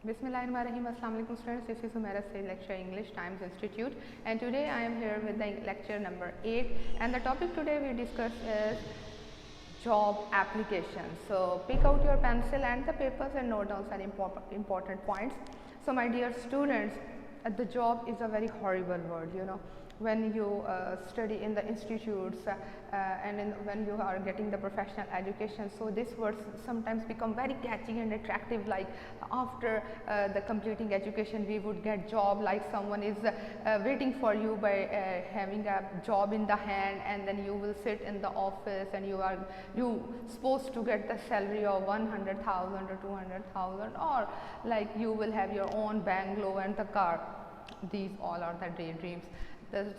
Bismillahirrahmanirrahim. Assalamu alaikum students. This is Humaira Said lecture English Times Institute, and today I am here with the lecture number 8, and the topic today we discuss is job application. So pick out your pencil and the papers and note down some important points. So my dear students, the job is a very horrible word, when you study in the institutes and when you are getting the professional education. So this words sometimes become very catchy and attractive, like after the completing education we would get job, like someone is waiting for you by having a job in the hand, and then you will sit in the office and you supposed to get the salary of 100,000 or 200,000, or like you will have your own bungalow and the car. These all are the daydreams. The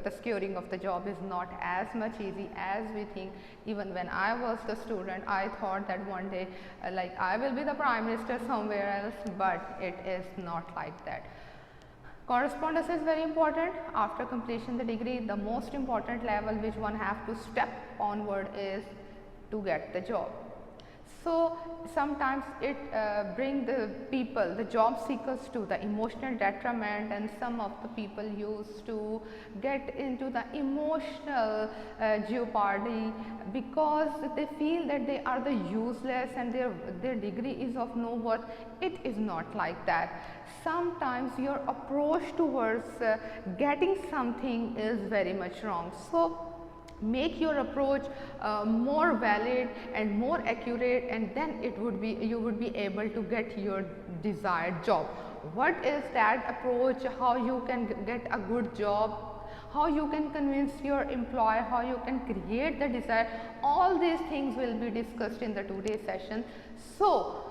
securing of the job is not as much easy as we think. Even when I was the student, I thought that one day like I will be the prime minister somewhere else, but it is not like that. Correspondence is very important. After completion the degree, the most important level which one have to step onward is to get the job. So sometimes it brings the people, the job seekers, to the emotional detriment, and some of the people used to get into the emotional jeopardy because they feel that they are the useless and their degree is of no worth. It is not like that. Sometimes your approach towards getting something is very much wrong. So make your approach more valid and more accurate, and then you would be able to get your desired job. What is that approach? How you can get a good job? How you can convince your employer? How you can create the desire? All these things will be discussed in the today's session. So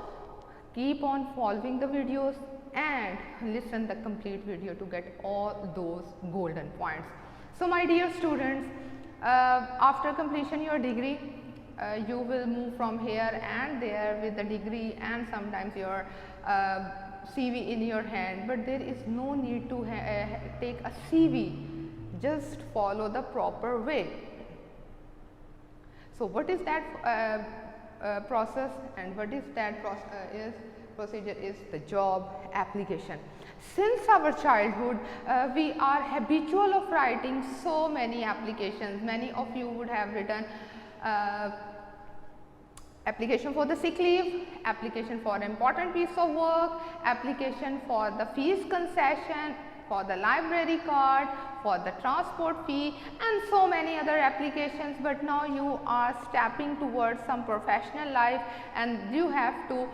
keep on following the videos and listen the complete video to get all those golden points. So my dear students, after completion your degree, you will move from here and there with the degree and sometimes your CV in your hand, but there is no need to take a CV. Just follow the proper way. So what is that process, and what is that procedure is the job application. Since our childhood, we are habitual of writing so many applications. Many of you would have written application for the sick leave, application for an important piece of work, application for the fees concession, for the library card, for the transport fee, and so many other applications. But now you are stepping towards some professional life, and you have to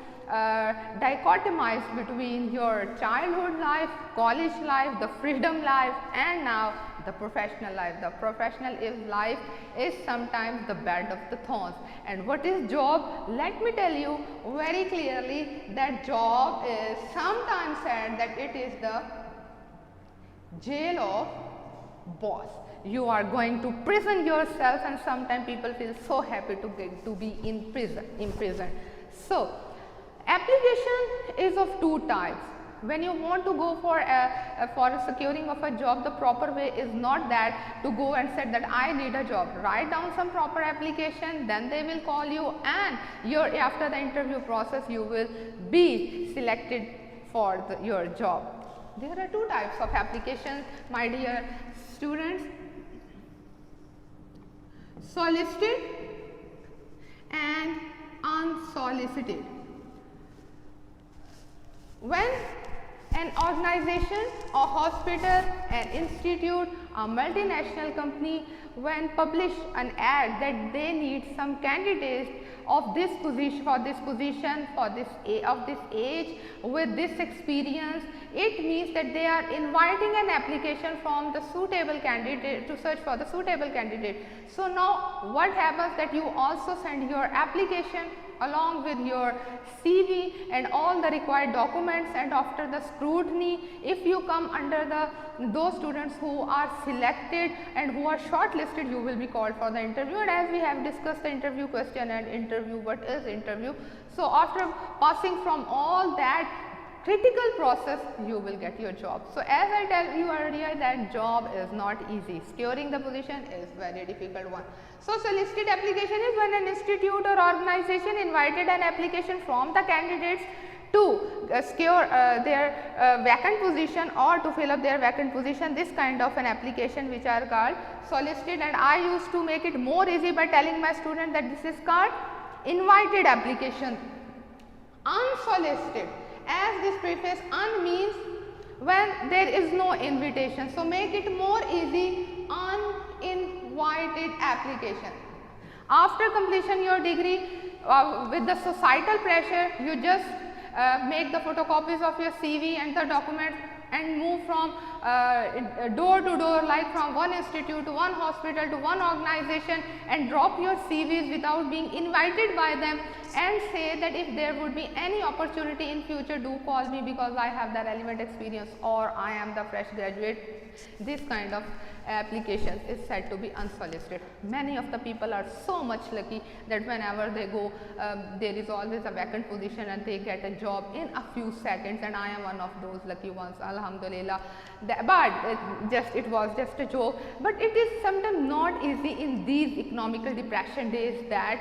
dichotomize between your childhood life, college life, the freedom life, and now the professional life. The professional life is sometimes the bed of the thorns. And what is job? Let me tell you very clearly that job is sometimes said that it is the jail of boss. You are going to prison yourself, and sometimes people feel so happy to be in prison. So application is of two types. When you want to go for a securing of a job, the proper way is not that to go and say that I need a job. Write down some proper application, then they will call you, and after the interview process you will be selected for your job. There are two types of applications, my dear students: solicited and unsolicited. When an organization, a hospital, an institute, a multinational company, when publish an ad that they need some candidates of this position, of this age, with this experience, it means that they are inviting an application from the suitable candidate, to search for the suitable candidate. So now what happens, that you also send your application along with your CV and all the required documents, and after the scrutiny, if you come under those students who are selected and who are shortlisted, you will be called for the interview. And as we have discussed the interview question and interview, what is interview? So after passing from all that critical process, you will get your job. So as I tell you earlier, that job is not easy. Securing the position is very difficult one. So solicited application is when an institute or organization invited an application from the candidates to secure their vacant position or to fill up their vacant position. This kind of an application which are called solicited, and I used to make it more easy by telling my student that this is called invited application. Unsolicited, as this preface un means when there is no invitation. So, make it more easy, uninvited application. After completion your degree, with the societal pressure, you just make the photocopies of your CV and the documents and move from door to door, like from one institute to one hospital to one organization, and drop your CVs without being invited by them, and say that if there would be any opportunity in future, do call me because I have the relevant experience or I am the fresh graduate. This kind of applications is said to be unsolicited. Many of the people are so much lucky that whenever they go, there is always a vacant position and they get a job in a few seconds, and I am one of those lucky ones, alhamdulillah. But it was just a joke, but it is sometimes not easy in these economical depression days that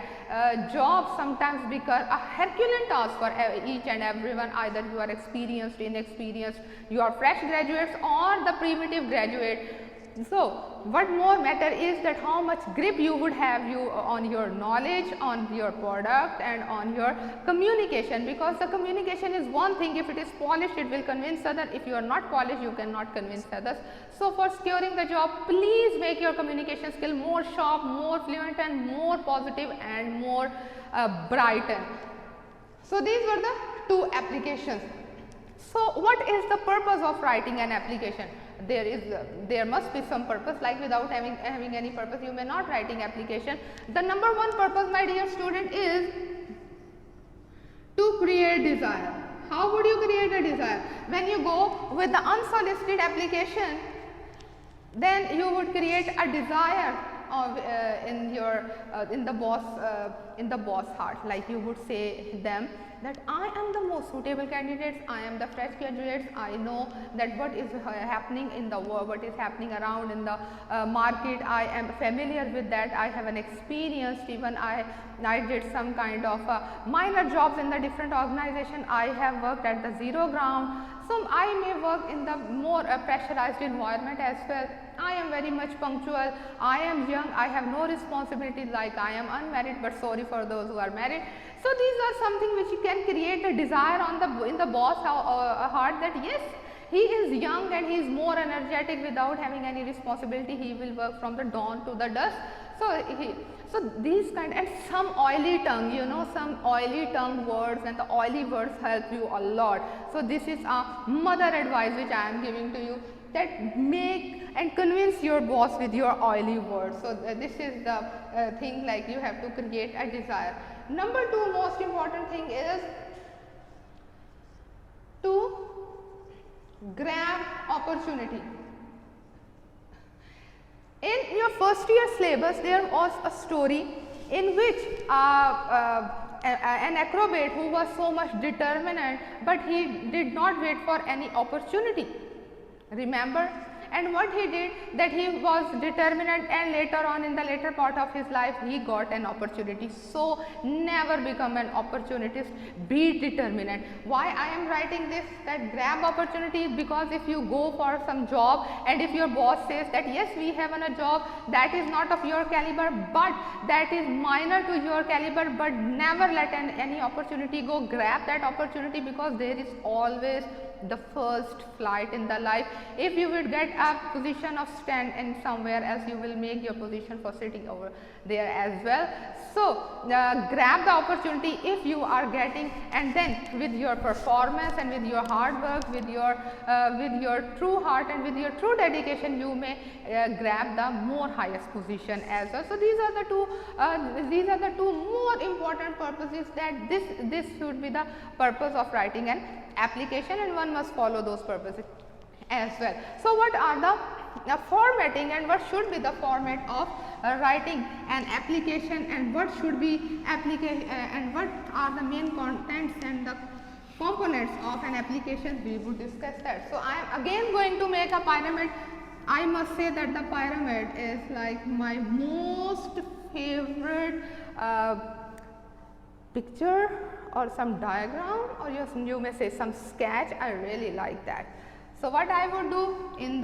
jobs sometimes become a Herculean task for each and everyone. Either you are experienced, inexperienced, you are fresh graduates or the primitive graduate. So, what more matter is that how much grip you would have on your knowledge, on your product and on your communication, because the communication is one thing. If it is polished, it will convince others. If you are not polished, you cannot convince others. So, for securing the job, please make your communication skill more sharp, more fluent and more positive and more brighten. So, these were the two applications. So, what is the purpose of writing an application? There must be some purpose, like without having any purpose you may not writing application. The number one purpose, my dear student, is to create desire. How would you create a desire? When you go with the unsolicited application, then you would create a desire of, in the boss heart, like you would say them that I am the most suitable candidates, I am the fresh graduates, I know that what is happening in the world, what is happening around in the market, I am familiar with that, I have an experience, even I did some kind of minor jobs in the different organization, I have worked at the zero ground, so I may work in the more pressurized environment as well. I am very much punctual, I am young, I have no responsibilities, like I am unmarried, but sorry for those who are married. So, these are something which you can create a desire in the boss heart that yes, he is young and he is more energetic without having any responsibility, he will work from the dawn to the dusk. So, these kind, and some oily tongue, you know, some oily tongue words, and the oily words help you a lot. So, this is a mother advice which I am giving to you, that make and convince your boss with your oily words. So, this is the thing, like you have to create a desire. Number two most important thing is to grab opportunity. In your first year syllabus, there was a story in which an acrobat who was so much determined, but he did not wait for any opportunity. Remember? And what he did, that he was determined, and later on in the later part of his life he got an opportunity. So, never become an opportunist, be determined. Why I am writing this, that grab opportunity? Because if you go for some job and if your boss says that yes, we have a job that is not of your caliber, but that is minor to your caliber, but never let any opportunity go. Grab that opportunity, because there is always the first flight in the life. If you will get a position of stand in somewhere else, you will make your position for sitting over there as well. So, grab the opportunity if you are getting, and then with your performance and with your hard work, with your true heart and with your true dedication, you may grab the more highest position as well. So, these are the two more important purposes, that this should be the purpose of writing an application, and one must follow those purposes as well. So, what are the formatting, and what should be the format of writing an application, and what should be and what are the main contents and the components of an application? We would discuss that. So, I am again going to make a pyramid. I must say that the pyramid is like my most favorite picture or some diagram, or you may say some sketch. I really like that. So what I would do in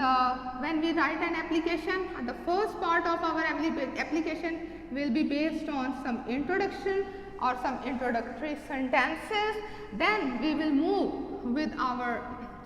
when we write an application, the first part of our application will be based on some introduction or some introductory sentences. Then we will move with our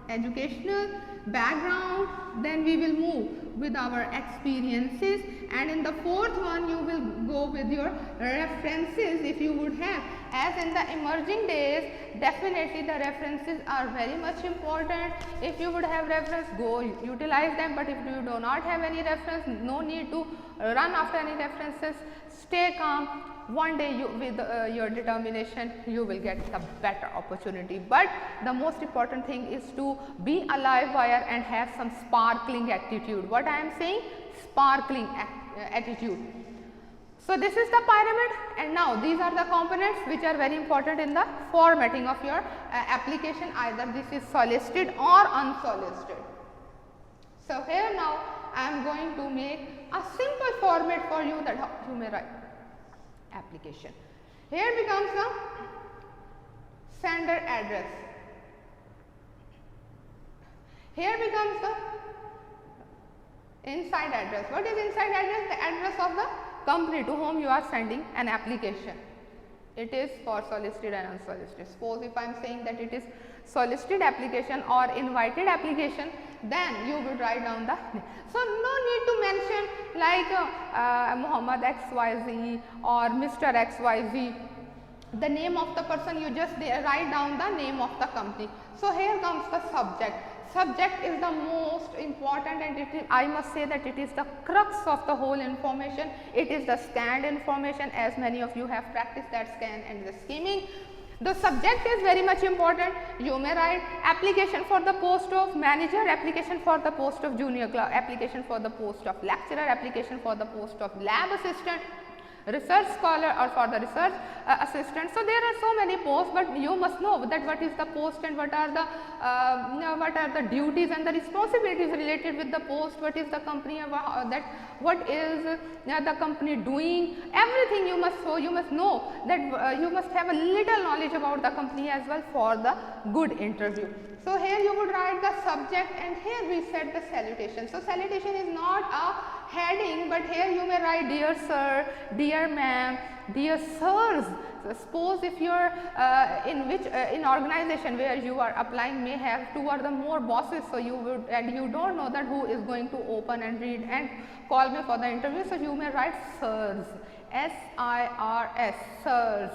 educational background, then we will move with our experiences, and in the fourth one you will go with your references if you would have. As in the emerging days, definitely the references are very much important. If you would have reference, go utilize them, but if you do not have any reference, no need to run after any references. Stay calm. One day with your determination, you will get the better opportunity. But the most important thing is to be a live wire and have some sparkling attitude. What I am saying? Sparkling attitude. So this is the pyramid, and now these are the components which are very important in the formatting of your application. Either this is solicited or unsolicited. So here now I am going to make a simple format for you, that how you may write application. Here becomes the sender address. Here becomes the inside address. What is inside address? The address of the company to whom you are sending an application. It is for solicited and unsolicited. Suppose if I am saying that it is solicited application or invited application, then you will write down the name. So no need to mention like Muhammad XYZ or Mr. XYZ, the name of the person. You just write down the name of the company. So here comes the subject. Subject is the most important, and it is, I must say that it is the crux of the whole information. It is the scanned information, as many of you have practiced that scan and the skimming. The subject is very much important. You may write application for the post of manager, application for the post of junior clerk, application for the post of lecturer, application for the post of lab assistant, research scholar, or for the research assistant. So there are so many posts, but you must know that what is the post and what are the duties and the responsibilities related with the post. What is the company that what is the company doing? Everything you must know. You must know that you must have a little knowledge about the company as well for the good interview. So here you would write the subject, and here we set the salutation. So salutation is not a heading, but here you may write dear sir, dear ma'am, dear sirs. So suppose if you are in organization where you are applying may have two or the more bosses, so you would, and you don't know that who is going to open and read and call me for the interview, so you may write sirs, S-I-R-S, sirs.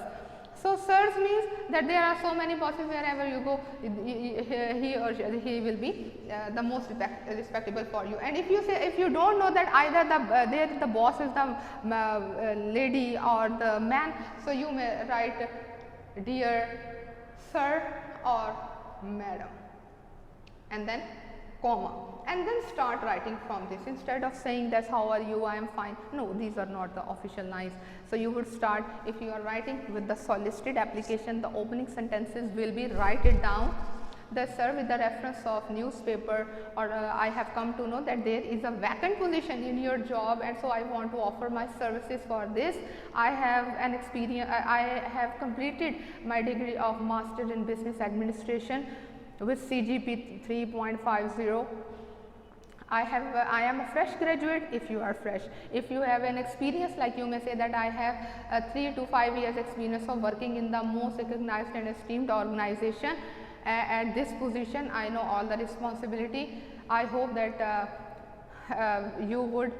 So sirs means that there are so many bosses, wherever you go, he or he will be the most respectable for you. And if you say, if you don't know that either the boss is the lady or the man, so you may write dear sir or madam, and then comma, and then start writing from this. Instead of saying that how are you, I am fine. No, these are not the official lines. So you would start, if you are writing with the solicited application, the opening sentences will be write it down. The sir with the reference of newspaper, or I have come to know that there is a vacant position in your job, and so I want to offer my services for this. I have an experience, I have completed my degree of Master in Business Administration with CGP 3.50. I am a fresh graduate. If you are fresh, if you have an experience, like you may say that I have 3 to 5 years experience of working in the most recognized and esteemed organization. At this position, I know all the responsibility. I hope that you would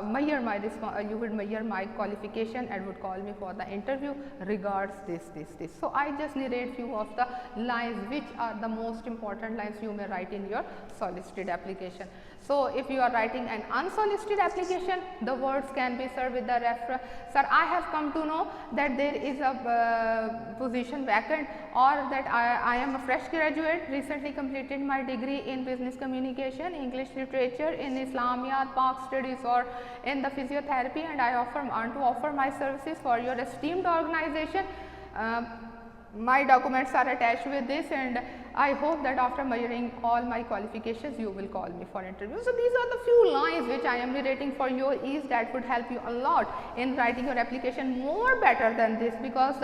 measure my qualification and would call me for the interview. Regards this. So I just narrate few of the lines which are the most important lines you may write in your solicited application. So if you are writing an unsolicited application, the words can be sir with the reference. Sir, I have come to know that there is a position vacant, or that I am a fresh graduate, recently completed my degree in business communication, English literature, in Islamiyat, Pak studies, or in the physiotherapy, and I want to offer my services for your esteemed organization. my documents are attached with this, and I hope that after measuring all my qualifications you will call me for interview. So, these are the few lines which I am narrating for your ease that would help you a lot in writing your application more better than this, because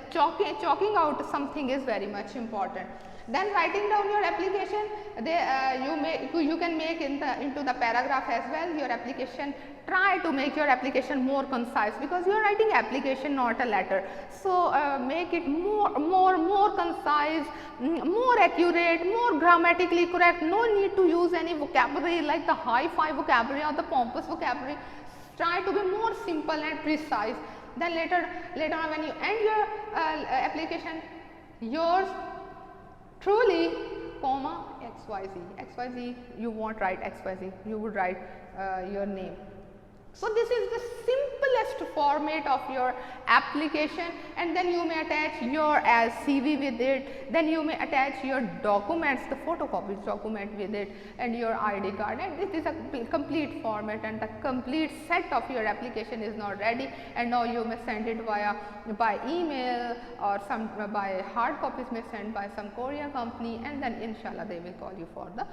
chalking out something is very much important. Then writing down your application, you can make into the paragraph as well your application. Try to make your application more concise, because you are writing application, not a letter. So, make it more concise, more accurate, more grammatically correct. No need to use any vocabulary like the high-fi vocabulary or the pompous vocabulary. Try to be more simple and precise. Then later on, when you end your application, yours truly, comma, XYZ, you won't write XYZ, you would write your name. So, this is the simplest format of your application, and then you may attach your CV with it, then you may attach your documents, the photocopies document with it, and your ID card, and this is a complete format, and the complete set of your application is now ready. And now you may send it by email, or by hard copies may send by some courier company, and then inshallah they will call you for the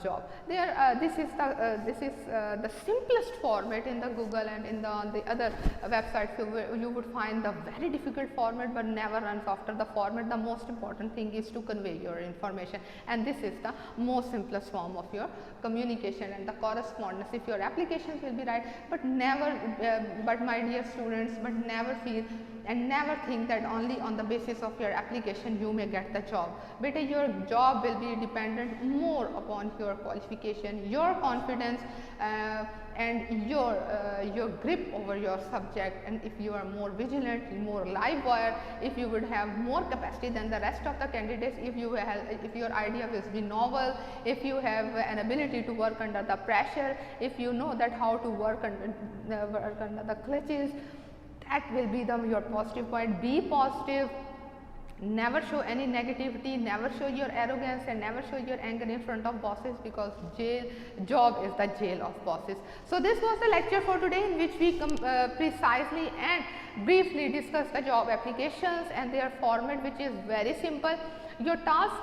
job. This is the simplest format in the Google, and on the other websites you would find the very difficult format, but never runs after the format. The most important thing is to convey your information, and this is the most simplest form of your communication and the correspondence. If your applications will be right, but my dear students, but never feel and never think that only on the basis of your application you may get the job. Beta, your job will be dependent more upon your qualification, your confidence, and your grip over your subject. And if you are more vigilant, more live wire, if you would have more capacity than the rest of the candidates, if your idea will be novel, if you have an ability to work under the pressure, if you know that how to work under the clutches, that will be your positive point. Be positive. Never show any negativity, never show your arrogance, and never show your anger in front of bosses, because job is the jail of bosses. So, this was the lecture for today, in which we precisely and briefly discuss the job applications and their format, which is very simple. Your task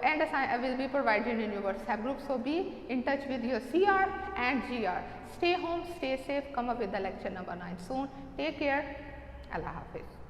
and will be provided in your WhatsApp group. So, be in touch with your CR and GR. Stay home, stay safe, come up with the lecture number 9 soon. Take care. Allah Hafiz.